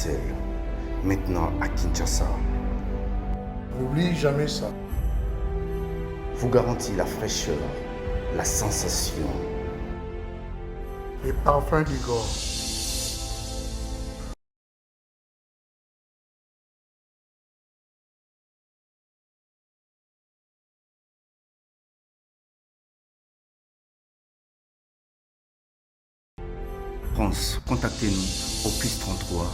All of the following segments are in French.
Bruxelles, maintenant à Kinshasa. N'oublie jamais ça. Vous garantit la fraîcheur, la sensation. Les parfums d'Igor. France, contactez-nous au +33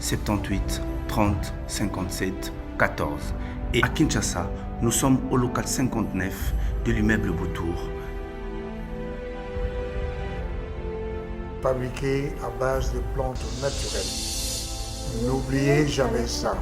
78 30 57 14. Et à Kinshasa, nous sommes au local 59 de l'immeuble Boutour. Fabriqué à base de plantes naturelles. N'oubliez jamais ça.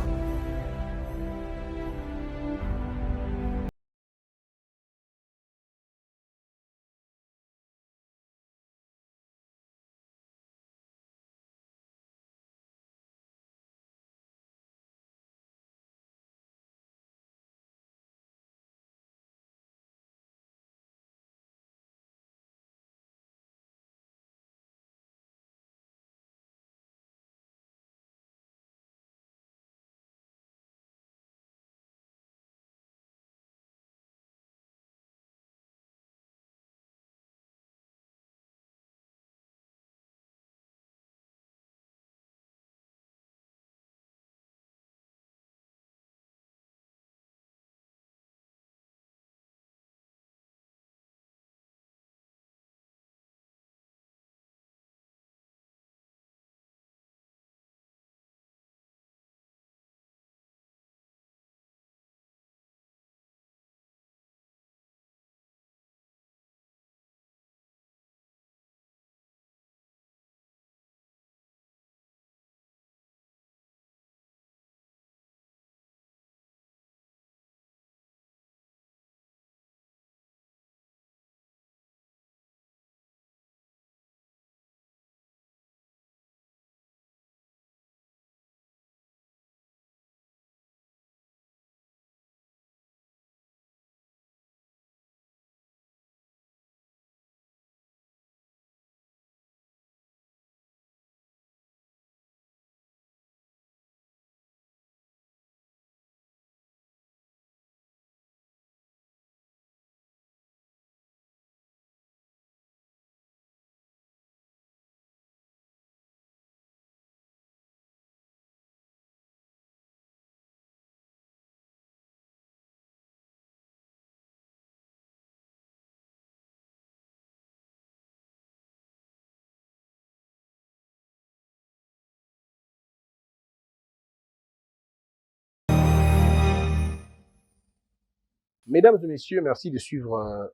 Mesdames et messieurs, merci de suivre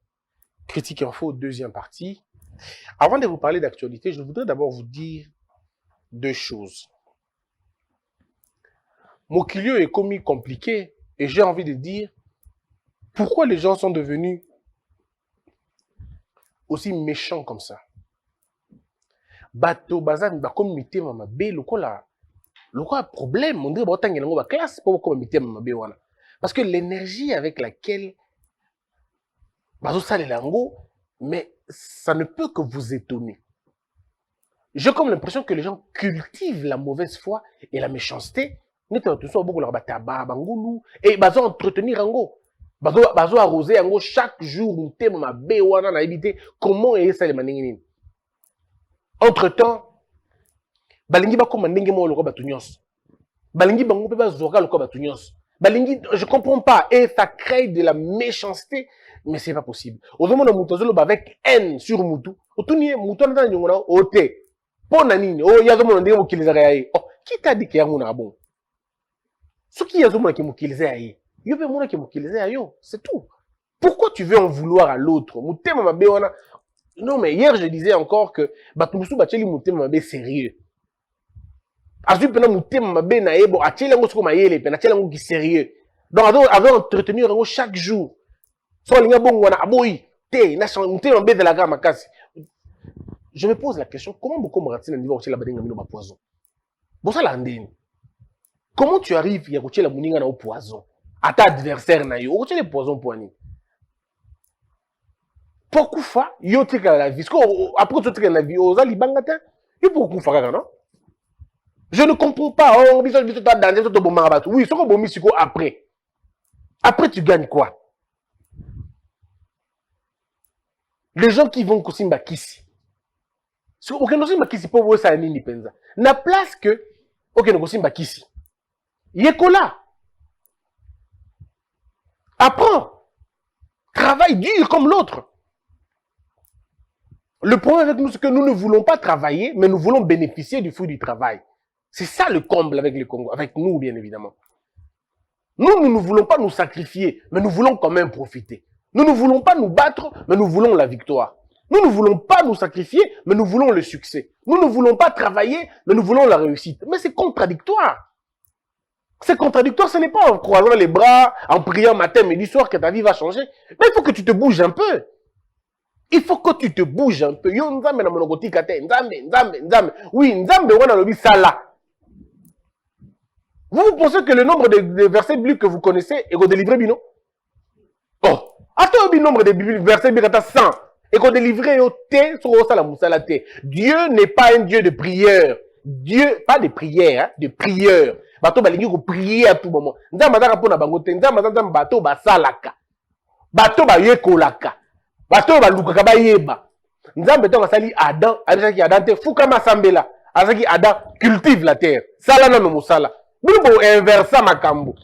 Critique Info, deuxième partie. Avant de vous parler d'actualité, je voudrais d'abord vous dire deux choses. Mon client est commis compliqué et j'ai envie de dire pourquoi les gens sont devenus aussi méchants comme ça. Bato bazan ba comme mité mama be lokola problème on dirait ba tangi ba classe pas comme mité mama be wana parce que l'énergie avec laquelle bazo sale lango mais ça ne peut que vous étonner. J'ai comme l'impression que les gens cultivent la mauvaise foi et la méchanceté. Et bazo entretenir ango. Bazo arroser ango chaque jour un thème ma be wana na éviter comment est ça les maningini. Entre-temps, balingi ba koma ndenge mo loko batu nyonso. Balingi bango pe bazoka loko batu nyonso. Balingi, je comprends pas et ça crée de la méchanceté mais c'est pas possible. Ozomona mutu azoloba avec haine sur mutu. Otuni mutu na nyongona ote. Pona nini? Oh yazomona ndenge mokilizaka yaye. Oh, qui t'a dit que yango na bon? Soki yazomona ki mokiliza yaye. Yo pe mona ki mokiliza yayo, c'est tout. Pourquoi tu veux en vouloir à l'autre? Mutema mabe wana. Non mais hier je disais encore que batumusu bacheli mutema mabe sérieux. Azu pena mutema mabe na yebo acheli yango soko mayele pena acheli yango ki sérieux. Donc avait entretenir yango chaque jour. So linga bongo wana aboyi te na mutema mabe de la gama makasi. Je me pose la question, comment beaucoup me ratina niveau la badinga mino ba poison? Bon ça landeni. Comment tu arrives ya kochela muninga na au poison? À ta adversaire na yo, kochela poison poani. Pourquoi yo tika la vie? Après tu tika la vie, oza libanga ta, yo pourquoi kaka non? Je ne comprends pas. Oh, oui, ce qu'on bomi après. Après, tu gagnes quoi? Les gens qui vont Kosimba Kisi. Ok, nous sommes Kisi pour vous, ça n'est pas na place que, ok, nous sommes Kisi. Yekola. Apprends. Travaille dur comme l'autre. Le problème avec nous, c'est que nous ne voulons pas travailler, mais nous voulons bénéficier du fruit du travail. C'est ça le comble avec le Congo, avec nous, bien évidemment. Nous ne voulons pas nous sacrifier, mais nous voulons quand même profiter. Nous ne voulons pas nous battre, mais nous voulons la victoire. Nous ne voulons pas nous sacrifier, mais nous voulons le succès. Nous ne voulons pas travailler, mais nous voulons la réussite. Mais c'est contradictoire. C'est contradictoire, ce n'est pas en croisant les bras, en priant matin, midi, soir que ta vie va changer. Mais il faut que tu te bouges un peu. Il faut que tu te bouges un peu. Yo nzambe na monokoti kate, nzambe. Oui, nzambe wana lobi sala. Vous pensez que le nombre de versets bibliques que vous connaissez est délivrer bino? Oh, attends le nombre de versets bibliques à 100 et qu'on délivre au thé sur la moussala thé. Dieu n'est pas un Dieu de prière. Dieu, pas de prière, hein, de prière. Bato balingi ko prier à tout moment. Nzamba za rapona bangote, nzamba za bato ba salaka. Bato ba yekolaka. Bato ba lukaka ba yeba. Nzambe to sali Adam, azaki Adam te fuka masambela. Azaki Adam cultive la terre. Sala na no musala. Vous inversez makambo.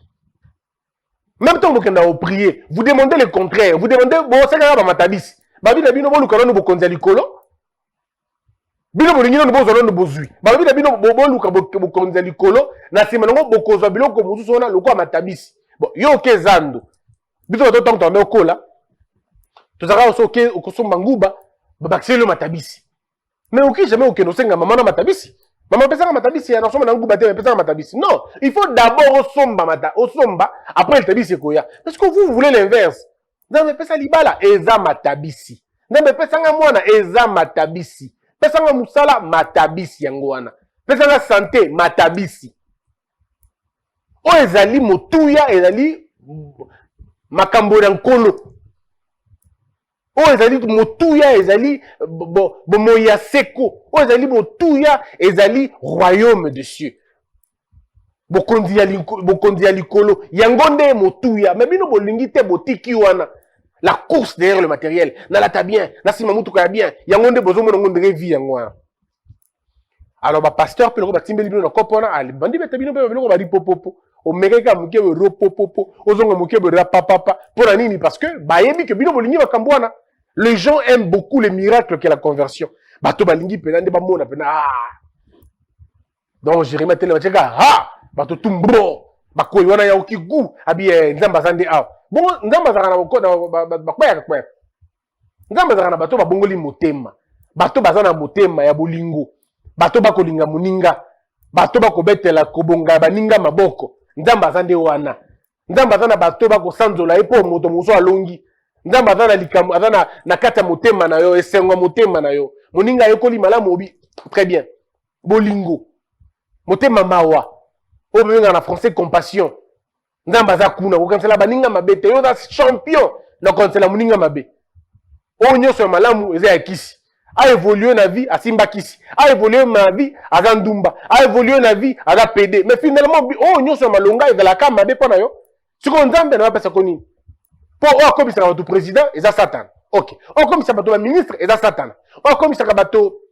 Même temps que vous priez, vous demandez le contraire. Vous demandez, bon, c'est grave à matabis. Babi na bino bolu kalono bo konzali kolo. Bino bo ngino bo zolo no bozui. Babi na bino bo luka bo konzali kolo. Na sima ngo bo kozwa biloko musu sona lokwa matabis. Bon, yo kezando. Bito to tanto me okola. To zaka osoke okosomba nguba, babakiselo matabisi. Mais ok, jamais ok no senga mama na matabisi. Maman pesa matabisi na soma na nguba te pesa matabisi. Non, il faut d'abord osomba après le tabisi koya. Parce que vous voulez l'inverse. Nzambe pesa libala eza matabisi. Nzambe pesa nga mwana eza matabisi. Pesa nga musala matabisi yango wana. Pesa nga santé matabisi. O ezali motuya ezali makambo na nkolo. O ezali motuya ezali moya seko. O ezali motuya ezali royaume de cieux. Bokondi ya likolo. Yango nde motuya. Mais bino bolingi te botiki wana. La course derrière le matériel. Nalata bien. Nasima mutuka bien. Yango nde bozo mona ngondere vie yango wana. Alors ba pasteur pe loko batimbeli bino na kopona ali bandi beta bino pe bino ba di popopo. O mekeka muke be ropopopo. Ozonga muke be rapapapa. Pour nini parce que ba yebi que bino bolingi makambo wana. Les gens aiment beaucoup les miracles qu'est la conversion. Bato balingi penande ba mona pena ah. Donc Jérémie tele bateka ah bato tumbo bakoyi wana ya okigu abi nzamba zande ah. Bon nzamba zaka na boko bakwaya kwaya. Nzamba zaka na bato babongoli motema. Bato bazana motema ya bolingo. Bato bakolinga muninga. Bato bakobetela kobonga baninga maboko. Nzamba zande wana. Nzamba zana bato bakosanzola epo moto muso alongi. Nzamba zana likambo azana nakata motema na yo esengwa motema na yo. Muninga yokoli malamu obi très bien. Bolingo. Motema mawa. Obenga na français compassion. Nzamba za kuna kokansela baninga mabete yo za champion na kokansela muninga mabe. O nyoso malamu eza ya kisi. A évolué na vie, a simba kisi. A évolué na vie, a zandumba. A évolué na vie, a za PD. Mais finalement, oh, nyoso malonga, et la kama, be pona yo. Si on nzambe na pesa koni. Pour oh, comme ça, votre président, et za satan. Ok. Oh, comme ça, votre ministre, et za satan. Oh, comme ça, bateau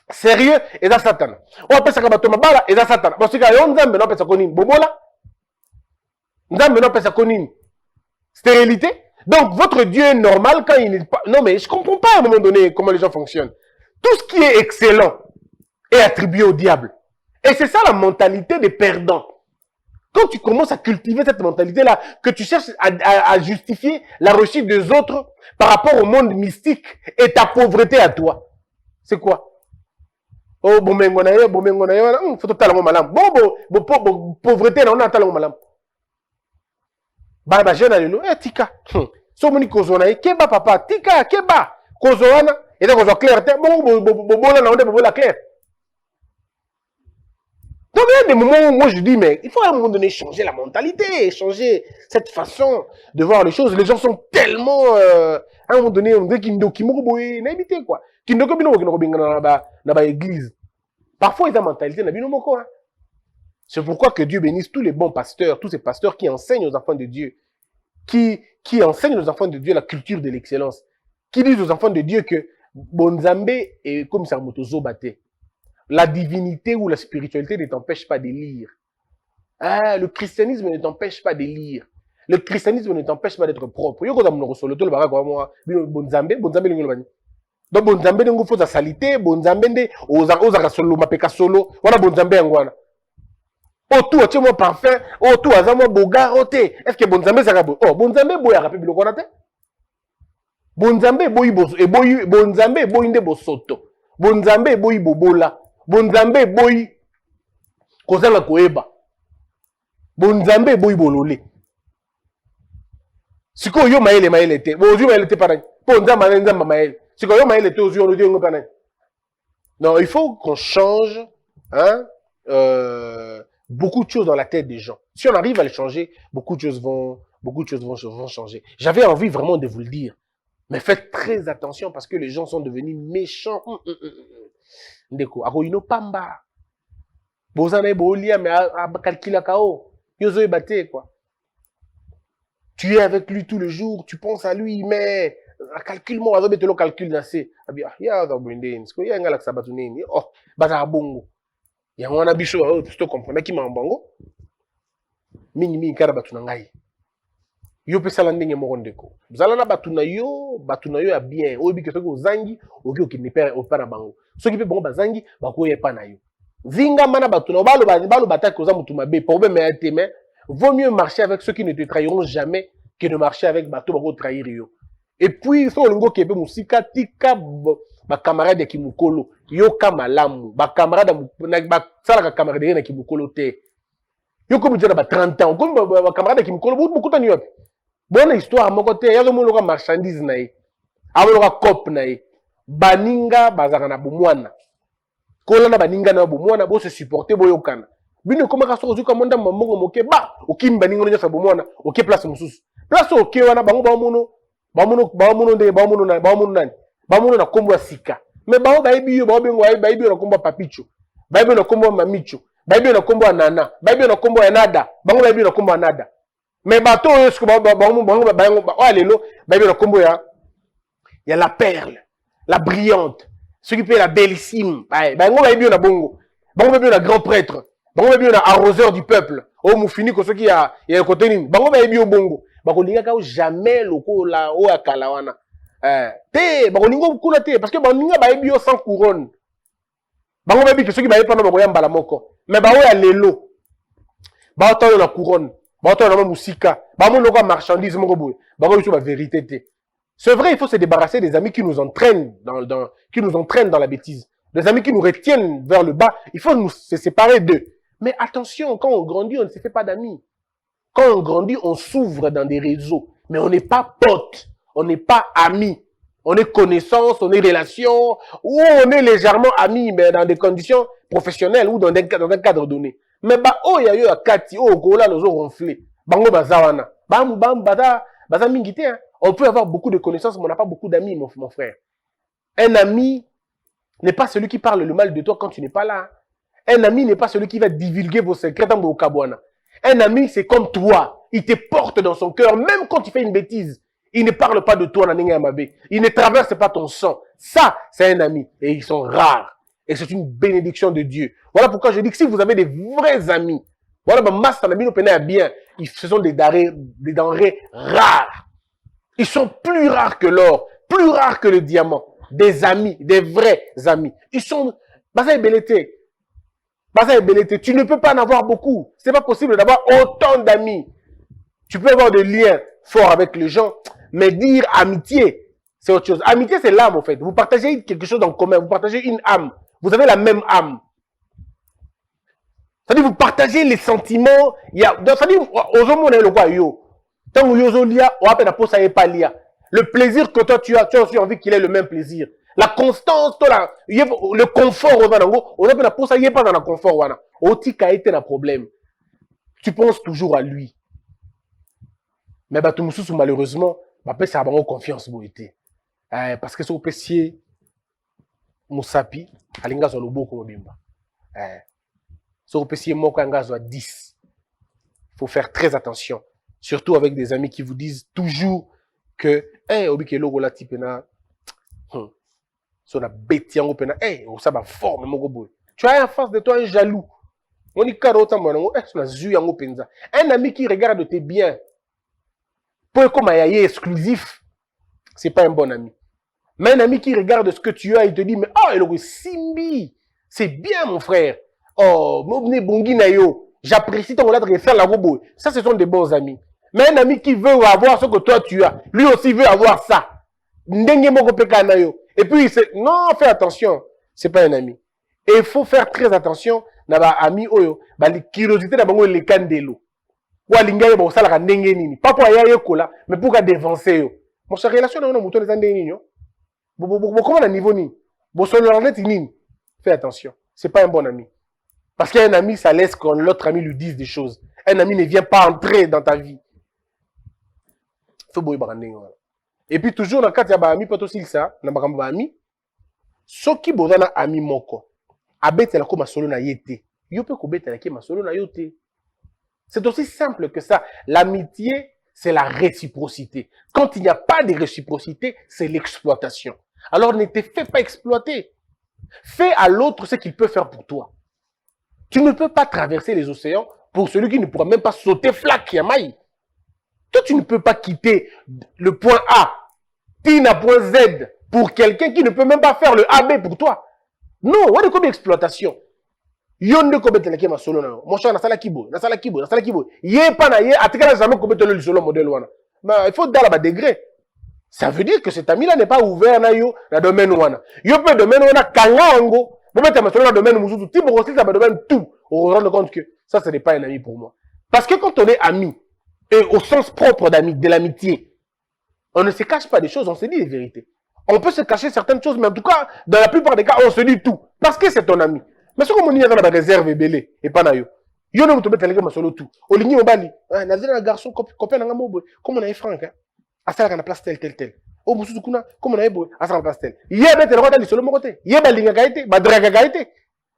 sérieux, et za satan. Oh, pesa bateau mabala, et za satan. Parce que yo nzambe na pesa koni. Bobola. Nzambe na pesa koni. Stérilité. Donc, votre Dieu est normal quand il n'est pas... Non, mais je ne comprends pas à un moment donné comment les gens fonctionnent. Tout ce qui est excellent est attribué au diable. Et c'est ça la mentalité des perdants. Quand tu commences à cultiver cette mentalité-là, que tu cherches à justifier la réussite des autres par rapport au monde mystique et ta pauvreté à toi, c'est quoi? Oh, bon, faut totalement malade. Bon, pauvreté, on a totalement malade. Bah, jeune alléluia, tika. So moni kozona keba papa, tika keba. Kozona, et donc on clair, bon là on est la clair. Donc il y a des moments où moi je dis mais il faut à un moment donné changer la mentalité, changer cette façon de voir les choses. Les gens sont tellement à un moment donné on dirait kindo kimoko boye na éviter quoi. Kindo ko bino ko binga na ba église. Parfois ils ont mentalité na bino moko hein. C'est pourquoi que Dieu bénisse tous les bons pasteurs, tous ces pasteurs qui enseignent aux enfants de Dieu, qui enseignent aux enfants de Dieu la culture de l'excellence, qui disent aux enfants de Dieu que Bonzambe est comme ça, la divinité ou la spiritualité ne t'empêche pas de lire. Ah, le christianisme ne t'empêche pas de lire. Le christianisme ne t'empêche pas d'être propre. Yo koza mnoko solo to le baka moi Bonzambe lingo bani. Donc Bonzambe ngo faut salité, Bonzambe nde oza solo mapeka solo, wana Bonzambe ngwana. Oh tout tu moi parfait, oh tout azamo boga oté. Est-ce que Bonzambe ça bo? Oh Bonzambe boya rapi biloko na te. Bonzambe boyi bozo e boyi Bonzambe boyi nde bosoto. Bonzambe boyi bobola. Bonzambe boyi kozala koeba. Bonzambe boyi bolole. Siko yo maele te. Bozu maele te pareil. Bonzambe nzamba maele. Siko yo maele te ozu on dit ngo pareil. Non, il faut qu'on change hein beaucoup de choses dans la tête des gens. Si on arrive à les changer, beaucoup de choses vont changer. J'avais envie vraiment de vous le dire. Mais faites très attention parce que les gens sont devenus méchants. Ndeko, akoino pamba. Bozana bolia mais calcula kao. Yozo ebate quoi. Tu es avec lui tout le jour, tu penses à lui mais calcule-moi, azo betelo calcul nasé. Abia, ya za bwendeni. Siko ya ngala sabatu nini. Oh, baza bongo. Ya wana biso to comprendre ki mambango. Mingi kara batu na ngai. Yo pesa la ndenge moko ndeko. Zala na batu na yo ya bien. Oyebi ke soki ozangi, oki okini pere opa na bango. Soki pe bango bazangi, bakoye pa na yo. Zinga mana batu na balo bataki koza mutu mabe, problème ya te mais vaut mieux marcher avec ceux qui ne te trahiront jamais que de marcher avec bato bako trahir yo. Et puis so lingo kebe musika tika ba camarade ki mukolo, yo kamalamu, ba camarade ba sala ka camarade na ki mukolo te. Yo comme déjà ba 30 ans, comme ba camarade ki mukolo beaucoup tani yopi. Bonne histoire moko te, yazo mo loka marchandise na ye. Abo loka cop na ye. Baninga bazaka na bomwana. Kola na baninga na bomwana bo se supporter boyokana. Bino koma ka sozo ka monda mamongo moke ba okimba ningo nyo sa bomwana, oke place mususu. Place oke wana bango nani. Bamono na kombo sika. Mais bango baebi yo baebi na kombo papicho. Baebi na kombo mamicho. Baebi na kombo nana. Baebi na kombo nada. Bango baebi na kombo nada. Mais bateau est-ce que lelo baebi na kombo ya la perle, la brillante, ce qui fait la bellissime. Bango baebi na bongo. Bango baebi na grand prêtre. Bango baebi na arroseur du peuple. Oh mufini ko soki ya côté nini. Bango baebi yo bongo. Bakolinga ka jamais loko la o akala wana. Te bakolinga kuna te parce que baninga baebi yo sans couronne. Bango baebi que soki baebi pa na bakoya mbala moko. Mais ba o ya lelo. Ba to na couronne. Ba to na musika. Ba mo loko marchandise moko boy. Ba ko la vérité te. C'est vrai, il faut se débarrasser des amis qui nous entraînent dans la bêtise. Des amis qui nous retiennent vers le bas. Il faut se séparer d'eux. Mais attention, quand on grandit, on ne se fait pas d'amis. Quand on grandit, on s'ouvre dans des réseaux. Mais on n'est pas potes. On n'est pas amis. On est connaissances, on est relations, ou on est légèrement amis, mais dans des conditions professionnelles ou dans un cadre donné. Mais oh ya yo ya kati, oh kola lozo ronflé. Bango bazawana. Bam baza mingité hein. On peut avoir beaucoup de connaissances, mais on n'a pas beaucoup d'amis, mon frère. Un ami n'est pas celui qui parle le mal de toi quand tu n'es pas là. Un ami n'est pas celui qui va divulguer vos secrets dans vos cabouana. Un ami, c'est comme toi. Il te porte dans son cœur, même quand tu fais une bêtise. Il ne parle pas de toi, il ne traverse pas ton sang. Ça, c'est un ami. Et ils sont rares. Et c'est une bénédiction de Dieu. Voilà pourquoi je dis que si vous avez des vrais amis, voilà, bien, ce sont des denrées rares. Ils sont plus rares que l'or, plus rares que le diamant. Des amis, des vrais amis. Ils sont... Basa et Belleté. Tu ne peux pas en avoir beaucoup. C'est pas possible d'avoir autant d'amis. Tu peux avoir des liens forts avec les gens, mais dire amitié, c'est autre chose. Amitié, c'est l'âme, en fait. Vous partagez quelque chose en commun. Vous partagez une âme. Vous avez la même âme. C'est-à-dire, vous partagez les sentiments. C'est-à-dire, le plaisir que toi, tu as aussi envie qu'il ait le même plaisir. La constance, le confort, on a pour ça, il n'y a pas dans le confort. Otika été un problème. Tu penses toujours à lui. Mais malheureusement, ça a vraiment confiance. Parce que c'est au PC, Moussapi, Alinga Zolobo Komobimba. Sur PC moko ngazo à 10. Il faut faire très attention. Surtout avec des amis qui vous disent toujours que, hey, obi ke logo la type na, so na bête yango pena, hey, ça va forme moko boy. Tu as en face de toi un jaloux. On dit carota monango, hey, so na zu yango penza. Un ami qui regarde tes biens, pour comme un exclusif, c'est pas un bon ami. Mais un ami qui regarde ce que tu as, il te dit, mais oh, il Simbi, c'est bien mon frère. Oh, Mobne Bongi Nayo, j'apprécie ton relais de faire la robo. Ça, ce sont des bons amis. Mais un ami qui veut avoir ce que toi tu as, lui aussi veut avoir ça. Et puis, non, fais attention, c'est pas un ami. Et il faut faire très attention, naba ami oyo, ba li curiosité na bango le kandelo. Wa linga ba osala ka ndenge nini. Pas pour ya yekola, mais pour ka dévancer yo. Mon cher relation na on muto les ndenge nini yo. Comment à niveau ni? Bon, sur le nini. Fais attention. C'est pas un bon ami. Parce qu'un ami, ça laisse quand l'autre ami lui dise des choses. Un ami ne vient pas entrer dans ta vie. Faut boy branding. Et puis toujours dans le cas de ami, pas aussi ça, na bakamba ami. Soki bozana ami moko. Abete la ko masolo na yete. Yo pe ko bete la ki masolo na yote. C'est aussi simple que ça. L'amitié, c'est la réciprocité. Quand il n'y a pas de réciprocité, c'est l'exploitation. Alors ne te fais pas exploiter. Fais à l'autre ce qu'il peut faire pour toi. Tu ne peux pas traverser les océans pour celui qui ne pourra même pas sauter flac Yamaï. Toi, tu ne peux pas quitter le point A, à point Z pour quelqu'un qui ne peut même pas faire le AB pour toi. Non, on est comme exploitation. Yonde kobe teleke ma solo na. Mon cher, na sala kibo. Yé pas na yé, atikala jamais kobe tele le solo modèle wana. Mais il faut dans la degré. Ça veut dire que cet ami-là n'est pas ouvert na yo, na domaine wana. Yo peut domaine wana kangango. Vous mettez ma solo na domaine musutu. Ti bo aussi ça va domaine tout. On se rend compte que ça, ce n'est pas un ami pour moi. Parce que quand on est ami, et au sens propre d'ami, de l'amitié, on ne se cache pas des choses, on se dit les vérités. On peut se cacher certaines choses, mais en tout cas, dans la plupart des cas, on se dit tout. Parce que c'est ton ami. Mais ce qu'on dit dans la réserve est belé, et pas naïo. Yo ne me te ma solo tout. Oligni obali, nazina un garçon, copain n'a mobo, comme on a Franck, hein. À ça, on a place tel. Au bout de kuna, comme on a ebo, à ça, on a place tel. Yé, bête, le roi d'aller sur le côté. Yé, balinga gaïté, badraga gaïté.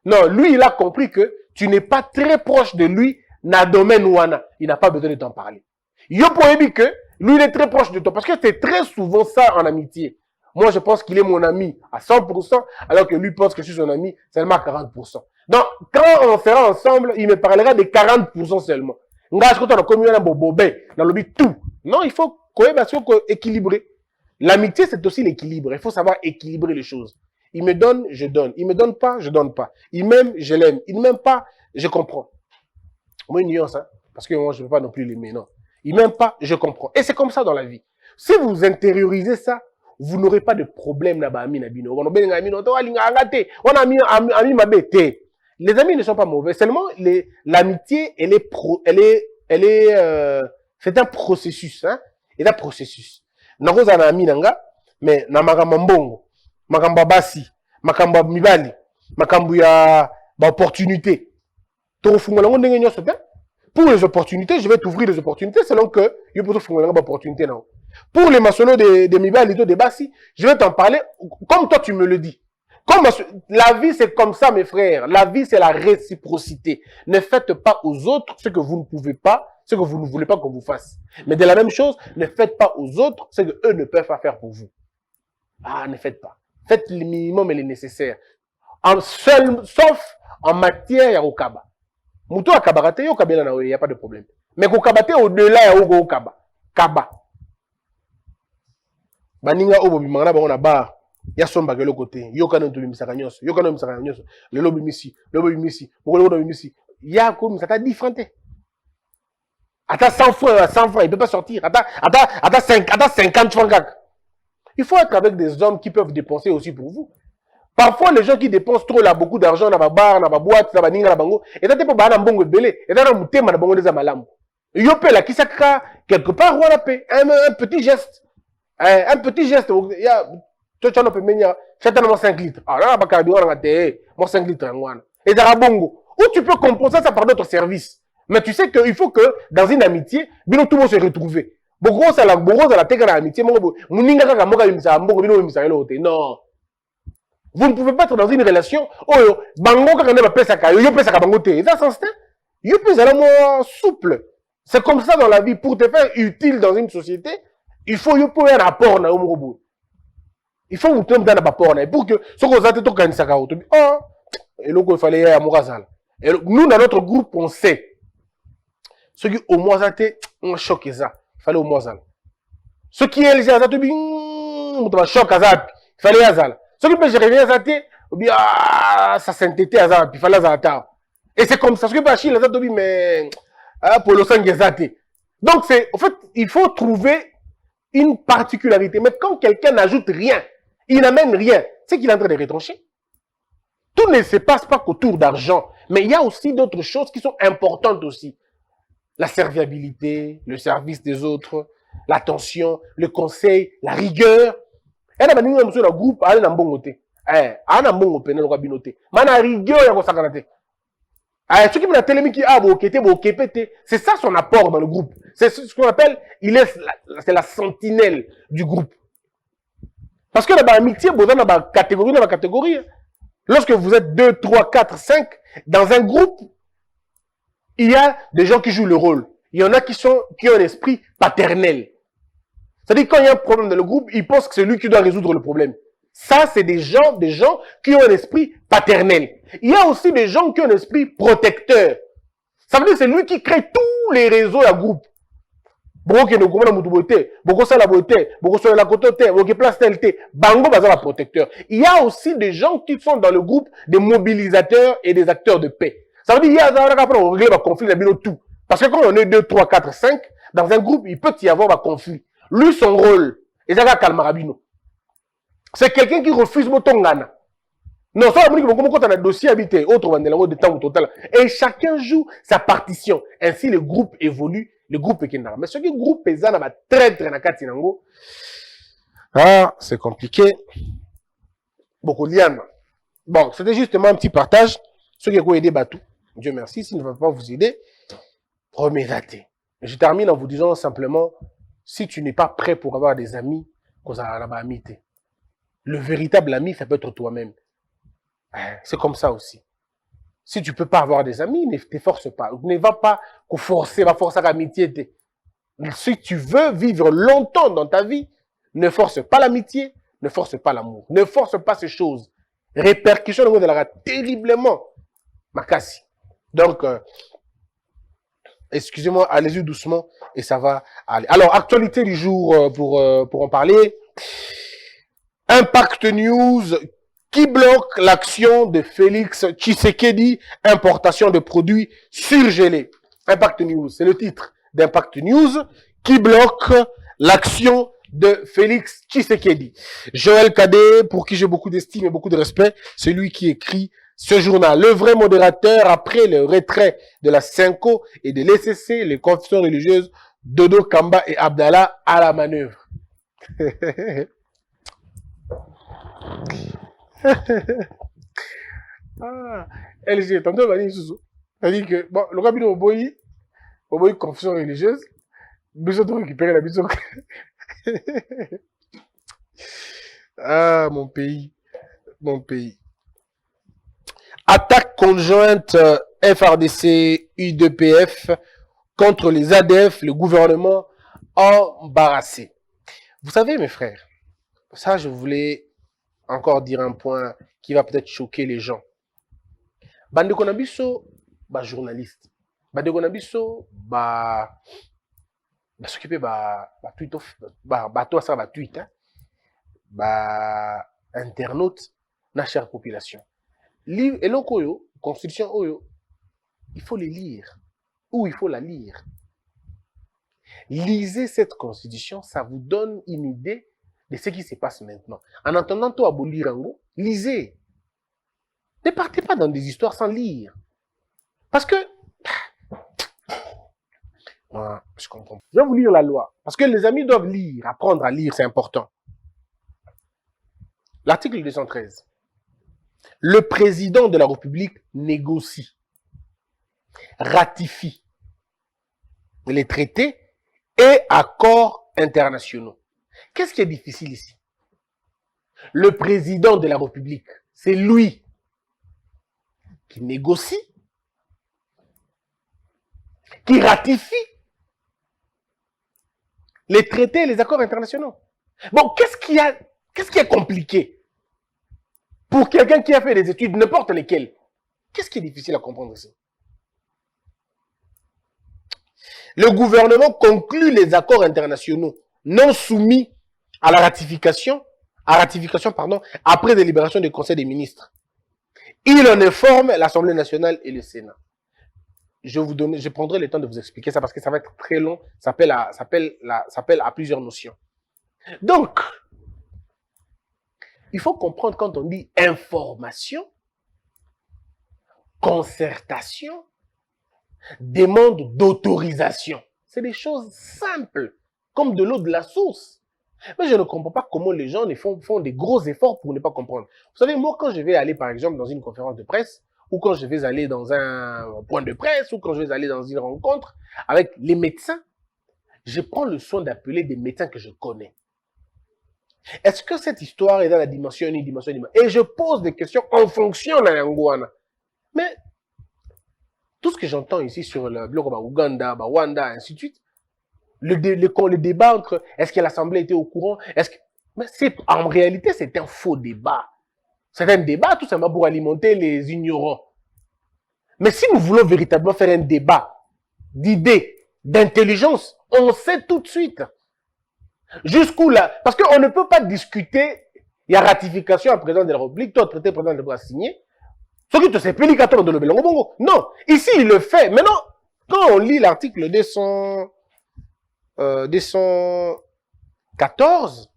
Non, lui, il a compris que tu n'es pas très proche de lui, na domaine ouana. Il n'a pas besoin de t'en parler. Yo poébi que, lui, il est très proche de toi. Parce que c'est très souvent ça en amitié. Moi, je pense qu'il est mon ami à 100%, alors que lui pense que je suis son ami seulement à 40%. Donc, quand on sera ensemble, il me parlera de 40% seulement. Nga, quand on a commis un bobé, dans le but tout. Non, il faut équilibrer. L'amitié, c'est aussi l'équilibre. Il faut savoir équilibrer les choses. Il me donne, je donne. Il me donne pas, je donne pas. Il m'aime, je l'aime. Il ne m'aime pas, je comprends. Moi, une nuance, hein, parce que moi, je ne veux pas non plus l'aimer, non. Il m'aime pas, je comprends. Et c'est comme ça dans la vie. Si vous intériorisez ça, vous n'aurez pas de problème là-bas. Les amis ne sont pas mauvais. Seulement, l'amitié, c'est un processus, hein. C'est un processus. Nakoza na ami nanga, mais na makamba mbongo, makamba basi, makamba mibali, makamba ya opportunité. Pour les opportunités, je vais t'ouvrir les opportunités selon que je peux t'offrir une opportunité. Pour les maçonneaux de mibali, de basi, je vais t'en parler comme toi tu me le dis. Comme la vie c'est comme ça mes frères. La vie c'est la réciprocité. Ne faites pas aux autres ce que vous ne pouvez pas, ce que vous ne voulez pas qu'on vous fasse. Mais de la même chose, ne faites pas aux autres ce que eux ne peuvent pas faire pour vous. Ah, ne faites pas. Faites le minimum et le nécessaire. Sauf en matière ya okaba. Muto akabarate yo kabela na we, y a pas de problème. Mais kokabate au-delà ya ogo okaba. Kaba. Baninga obo bimangana bango na bar. Ya somba ke côté. Yo kana ntu bimisaka nyonso. Yo kana bimisaka nyonso. Le lobi misi, mokolo lobi misi. Ya ko misaka différente. Ata 100 francs, il peut pas sortir. Ata 50 francs. Il faut être avec des hommes qui peuvent dépenser aussi pour vous. Parfois, les gens qui dépensent trop là, beaucoup d'argent dans ma bar, dans ma boîte, dans ma ninga, dans bango, et t'as pas bana mbongo belé, et t'as un thème dans bango des amalam. Yo pe la qui s'akra quelque part ou la paix, un petit geste, un petit geste. Il y a tu as peut menir, certainement 5 litres. Ah là, pas carburant dans la télé, moi 5 litres en one. Et t'as bongo. Ou tu peux compenser ça par d'autres services. Mais tu sais qu'il faut que dans une amitié, bien tout le monde se retrouve. Beaucoup ça la tête dans l'amitié, mon ninga kaka moka bimisa mbongo bino bimisa l'autre. Non. Vous ne pouvez pas être dans une relation. Oh, bango quand on appelle ça yo pesa bango te. Ça sens yo pesa la moi souple. C'est comme ça dans la vie. Pour te faire utile dans une société, il faut yo pour un rapport na omobo. Il faut vous tomber dans le rapport na pour que ce que vous avez tout quand ça ka auto. Oh, et donc il fallait à Morazal. Et nous dans notre groupe on sait. Ce qui au moins ça on choque ça. Il fallait au moins ça. Ce qui est les ça te bien on te choque ça. Il fallait azal. Ce qui peut gérer ça ou bien ça synthété azal puis fallait azal. Et c'est comme ça ce que pas Chine ça te bien mais pour le sang exaté. Donc c'est en fait il faut trouver une particularité. Mais quand quelqu'un n'ajoute rien, il n'amène rien, c'est qu'il est en train de retrancher. Tout ne se passe pas qu'autour d'argent, mais il y a aussi d'autres choses qui sont importantes aussi. La serviabilité, le service des autres, l'attention, le conseil, la rigueur. Et là, nous sommes dans le groupe, allez dans le bon côté. Allez dans le bon côté, dans le binoté. Mais la rigueur, il y a ce qui m'a télé qui a c'est ça son apport dans le groupe. C'est ce qu'on appelle, c'est la sentinelle du groupe. Parce que dans l'amitié, vous avez dans catégorie. Lorsque vous êtes 2, 3, 4, 5, dans un groupe, il y a des gens qui jouent le rôle. Il y en a qui ont un esprit paternel. C'est-à-dire quand il y a un problème dans le groupe, ils pensent que c'est lui qui doit résoudre le problème. Ça, c'est des gens qui ont un esprit paternel. Il y a aussi des gens qui ont un esprit protecteur. Ça veut dire que c'est lui qui crée tous les réseaux à groupe. Beaucoup qui ne comprennent pas beauté, beaucoup ça la beauté, beaucoup sur la côté, beaucoup place tel bango bazar protecteur. Il y a aussi des gens qui sont dans le groupe des mobilisateurs et des acteurs de paix. Ça veut dire il y a on règle un conflit dans tout. Parce que quand on est 2, 3, 4, 5, dans un groupe, il peut y avoir un conflit. Lui, son rôle, et ça va calmer Rabino. C'est quelqu'un qui refuse Motongana. Non, ça, on a un dossier habité, autre, de temps total. Et chacun joue sa partition. Ainsi, le groupe évolue, le groupe est Kendara. Mais ce qui est groupe est très, très, c'est compliqué. Beaucoup de liens. Bon, c'était justement un petit partage. Ceux qui ont aidé Batou, Dieu merci. S'il ne va pas vous aider, premier raté. Je termine en vous disant simplement, si tu n'es pas prêt pour avoir des amis, qu'on a la amitié. Le véritable ami, ça peut être toi-même. C'est comme ça aussi. Si tu ne peux pas avoir des amis, ne t'efforce pas. Ne va pas forcer l'amitié. Si tu veux vivre longtemps dans ta vie, ne force pas l'amitié, ne force pas l'amour. Ne force pas ces choses. Répercussions de la terriblement. Makassi. Donc, excusez-moi, allez-y doucement et ça va aller. Alors, actualité du jour pour en parler. Impact News qui bloque l'action de Félix Tshisekedi, importation de produits surgelés. Impact News, c'est le titre d'Impact News qui bloque l'action de Félix Tshisekedi. Joël Cadet, pour qui j'ai beaucoup d'estime et beaucoup de respect, c'est lui qui écrit ce journal. Le vrai modérateur, après le retrait de la Cinco et de l'ECC, les confessions religieuses, Dodo Kamba et Abdallah à la manœuvre. LG, tantôt, c'est-à-dire que, bon, le rabbin au boy confession religieuse, besoin de récupérer la maison. Ah, mon pays. Attaque conjointe FRDC UDPF contre les ADF, le gouvernement embarrassé. Vous savez, mes frères, ça, je voulais encore dire un point qui va peut-être choquer les gens. Bande Konabiso, journaliste. Bande Konabiso, s'occuper tweet internaute na chère population. Livre et l'okoyo, constitution oyo, il faut les lire ou il faut la lire. Lisez cette constitution, ça vous donne une idée de ce qui se passe maintenant. En entendant toi abolir un mot, lisez. Ne partez pas dans des histoires sans lire. Parce que je comprends. Je vais vous lire la loi. Parce que les amis doivent lire, apprendre à lire, c'est important. L'article 213. Le président de la République négocie, ratifie les traités et accords internationaux. Qu'est-ce qui est difficile ici? Le président de la République, c'est lui qui négocie, qui ratifie les traités et les accords internationaux. Bon, qu'est-ce qui est compliqué pour quelqu'un qui a fait des études, n'importe lesquelles? Qu'est-ce qui est difficile à comprendre ici? Le gouvernement conclut les accords internationaux non soumis à ratification, après délibération du Conseil des ministres. Il en informe l'Assemblée nationale et le Sénat. Je prendrai le temps de vous expliquer ça parce que ça va être très long. Ça appelle à plusieurs notions. Donc, il faut comprendre quand on dit information, concertation, demande d'autorisation. C'est des choses simples, comme de l'eau de la source. Mais je ne comprends pas comment les gens font des gros efforts pour ne pas comprendre. Vous savez, moi, quand je vais aller, par exemple, dans une conférence de presse, ou quand je vais aller dans un point de presse, ou quand je vais aller dans une rencontre avec les médecins, je prends le soin d'appeler des médecins que je connais. Est-ce que cette histoire est dans la dimension unidimensionnelle? Et je pose des questions en fonction de la Yangouana. Mais tout ce que j'entends ici sur le bloc Ouganda, Rwanda, ainsi de suite, le débat entre est-ce que l'Assemblée était au courant, mais en réalité, c'est un faux débat. C'est un débat tout simplement pour alimenter les ignorants. Mais si nous voulons véritablement faire un débat d'idées, d'intelligence, on sait tout de suite. Jusqu'où là, parce qu'on ne peut pas discuter, il y a ratification à président de la République, toi, traité président de la République signé. Ce qui te s'est pélicateur de le Belongo Bongo. Non, ici il le fait. Maintenant, quand on lit l'article 214,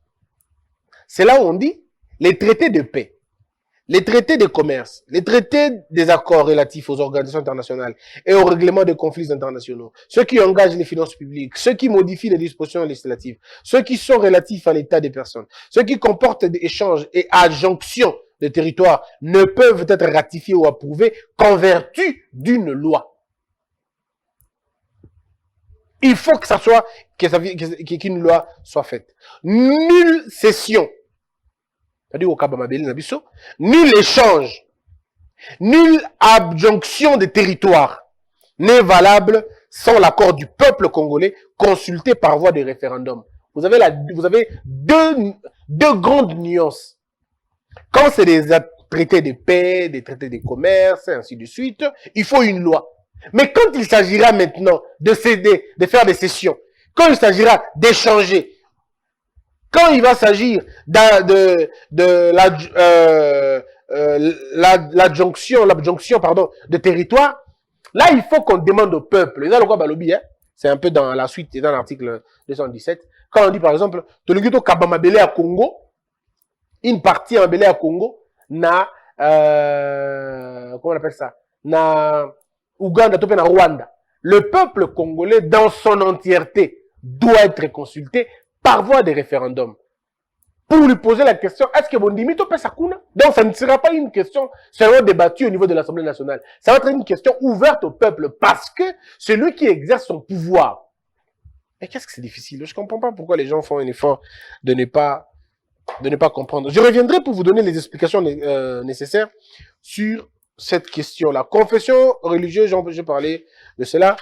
c'est là où on dit les traités de paix, les traités de commerce, les traités des accords relatifs aux organisations internationales et au règlement des conflits internationaux, ceux qui engagent les finances publiques, ceux qui modifient les dispositions législatives, ceux qui sont relatifs à l'état des personnes, ceux qui comportent des échanges et adjonctions de territoire ne peuvent être ratifiés ou approuvés qu'en vertu d'une loi. Il faut que ça soit, qu'une loi soit faite. Nulle cession, c'est-à-dire au Kabamabeli Nabiso, nul échange, nulle adjonction de territoire n'est valable sans l'accord du peuple congolais consulté par voie de référendum. Vous avez deux grandes nuances. Quand c'est des traités de paix, des traités de commerce, et ainsi de suite, il faut une loi. Mais quand il s'agira maintenant de céder, de faire des cessions, quand il s'agira d'échanger, quand il va s'agir l'adjonction de territoire, là il faut qu'on demande au peuple. C'est un peu dans la suite, dans l'article 217. Quand on dit par exemple, Tolugito Kabamabele à Congo, une partie en Belé à Congo, comment on appelle ça? Na Ouganda, Topé, na Rwanda. Le peuple congolais, dans son entièreté, doit être consulté par voie de référendum. Pour lui poser la question, est-ce que Bondimi Topé Sakuna? Donc, ça ne sera pas une question seulement débattue au niveau de l'Assemblée nationale. Ça va être une question ouverte au peuple parce que c'est lui qui exerce son pouvoir. Mais qu'est-ce que c'est difficile? Je ne comprends pas pourquoi les gens font un effort de ne pas comprendre. Je reviendrai pour vous donner les explications nécessaires sur cette question. La confession religieuse, j'ai parlé de cela.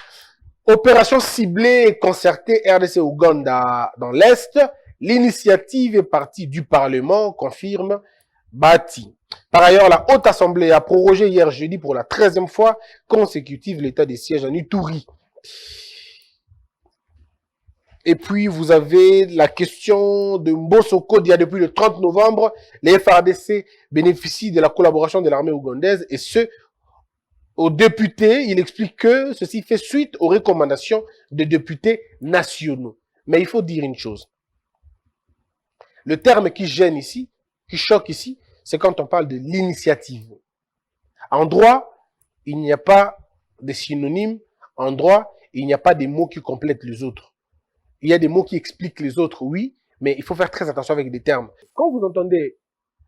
Opération ciblée et concertée RDC Ouganda dans l'Est. L'initiative est partie du Parlement, confirme Bati. Par ailleurs, la Haute Assemblée a prorogé hier jeudi pour la 13e fois consécutive l'état des sièges en Ituri. Et puis, vous avez la question de Mbosoko d'il y a depuis le 30 novembre. Les FARDC bénéficient de la collaboration de l'armée ougandaise et ce, aux députés, il explique que ceci fait suite aux recommandations des députés nationaux. Mais il faut dire une chose. Le terme qui gêne ici, qui choque ici, c'est quand on parle de l'initiative. En droit, il n'y a pas de synonymes. En droit, il n'y a pas des mots qui complètent les autres. Il y a des mots qui expliquent les autres, oui, mais il faut faire très attention avec des termes. Quand vous entendez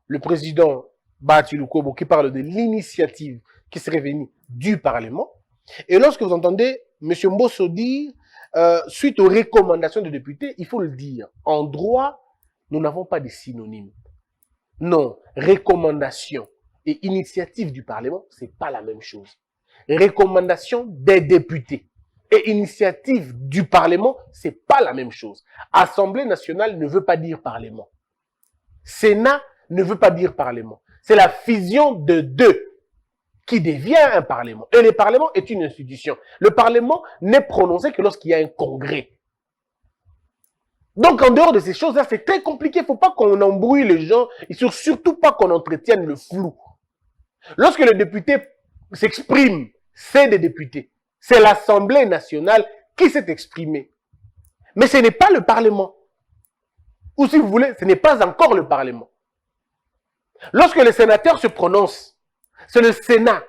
le président Bati Lukobo qui parle de l'initiative qui serait venue du Parlement, et lorsque vous entendez M. Mbosso dire, suite aux recommandations des députés, il faut le dire, en droit, nous n'avons pas de synonymes. Non, recommandation. et initiative du Parlement, c'est pas la même chose. Recommandation des députés et initiative du Parlement, c'est pas la même chose. Assemblée nationale ne veut pas dire Parlement. Sénat ne veut pas dire Parlement. C'est la fusion de deux qui devient un Parlement. Et le Parlement est une institution. Le Parlement n'est prononcé que lorsqu'il y a un congrès. Donc, en dehors de ces choses-là, c'est très compliqué. Il ne faut pas qu'on embrouille les gens et surtout pas qu'on entretienne le flou. Lorsque le député s'exprime, c'est des députés. C'est l'Assemblée nationale qui s'est exprimée. Mais ce n'est pas le Parlement. Ou si vous voulez, ce n'est pas encore le Parlement. Lorsque les sénateurs se prononcent, c'est le Sénat.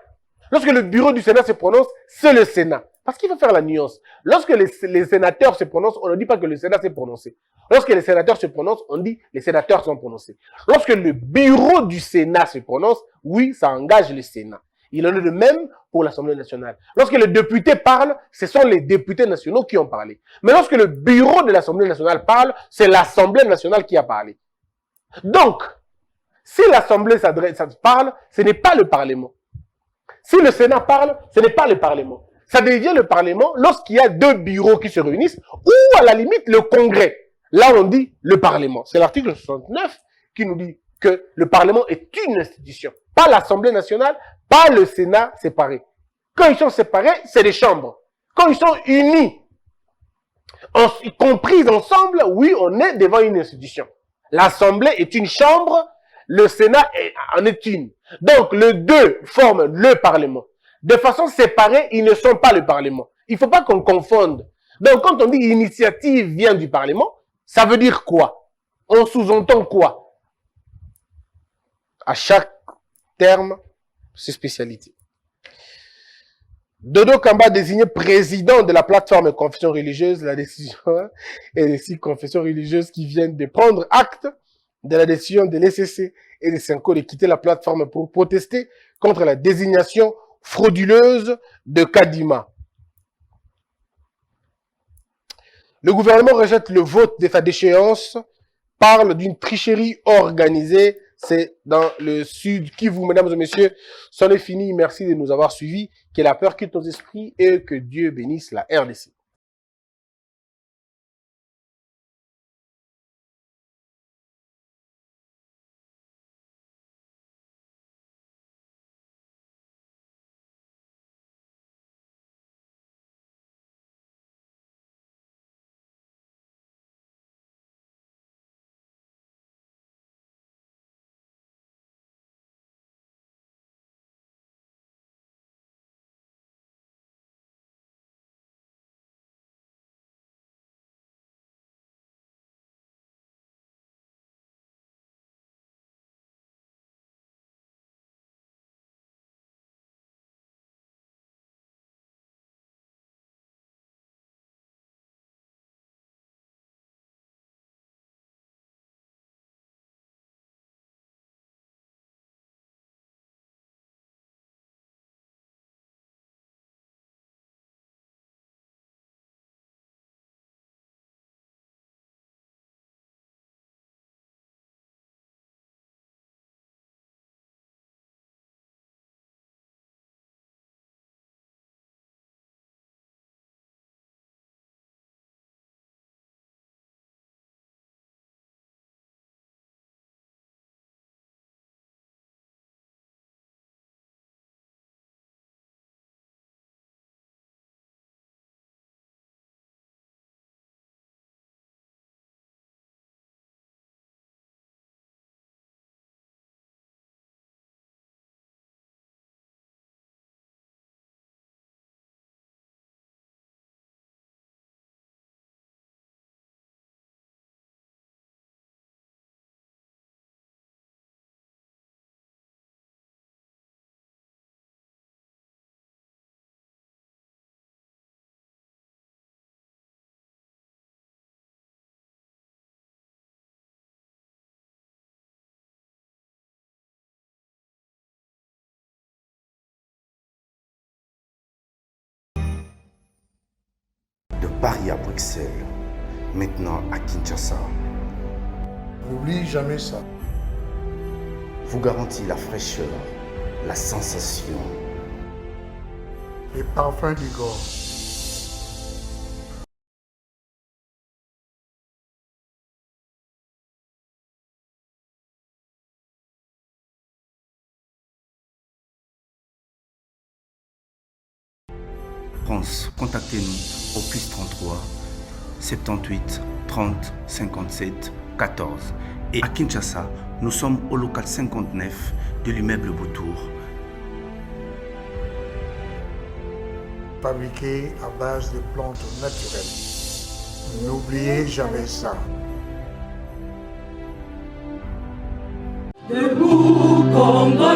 Lorsque le bureau du Sénat se prononce, c'est le Sénat. Parce qu'il faut faire la nuance. Lorsque les sénateurs se prononcent, on ne dit pas que le Sénat s'est prononcé. Lorsque les sénateurs se prononcent, on dit les sénateurs sont prononcés. Lorsque le bureau du Sénat se prononce, oui, ça engage le Sénat. Il en est de même pour l'Assemblée nationale. Lorsque les députés parlent, ce sont les députés nationaux qui ont parlé. Mais lorsque le bureau de l'Assemblée nationale parle, c'est l'Assemblée nationale qui a parlé. Donc, si l'Assemblée parle, ce n'est pas le Parlement. Si le Sénat parle, ce n'est pas le Parlement. Ça devient le Parlement lorsqu'il y a deux bureaux qui se réunissent ou à la limite le Congrès. Là, on dit le Parlement. C'est l'article 69 qui nous dit que le Parlement est une institution. Pas l'Assemblée nationale, pas le Sénat séparé. Quand ils sont séparés, c'est des chambres. Quand ils sont unis, compris ensemble, oui, on est devant une institution. L'Assemblée est une chambre, le Sénat en est une. Donc, les deux forment le Parlement. De façon séparée, ils ne sont pas le Parlement. Il ne faut pas qu'on confonde. Donc, quand on dit initiative vient du Parlement, ça veut dire quoi? On sous-entend quoi? À chaque terme, ses spécialités. Dodo Kamba désigné président de la plateforme confession religieuse, la décision et les 6 confessions religieuses qui viennent de prendre acte de la décision de l'ECC et des Synco de quitter la plateforme pour protester contre la désignation frauduleuse de Kadima. Le gouvernement rejette le vote de sa déchéance, parle d'une tricherie organisée. C'est dans le Sud Kivu, mesdames et messieurs. C'en est fini. Merci de nous avoir suivis. Que la peur quitte nos esprits et que Dieu bénisse la RDC. De Paris à Bruxelles, maintenant à Kinshasa, N'oublie jamais ça. vous garantit la fraîcheur, la sensation. Les parfums du Gore. France, contactez-nous au +33 78 30 57 14. Et à Kinshasa, nous sommes au local 59 de l'immeuble Boutour. Fabriqué à base de plantes naturelles. N'oubliez jamais ça. Debout, Congo.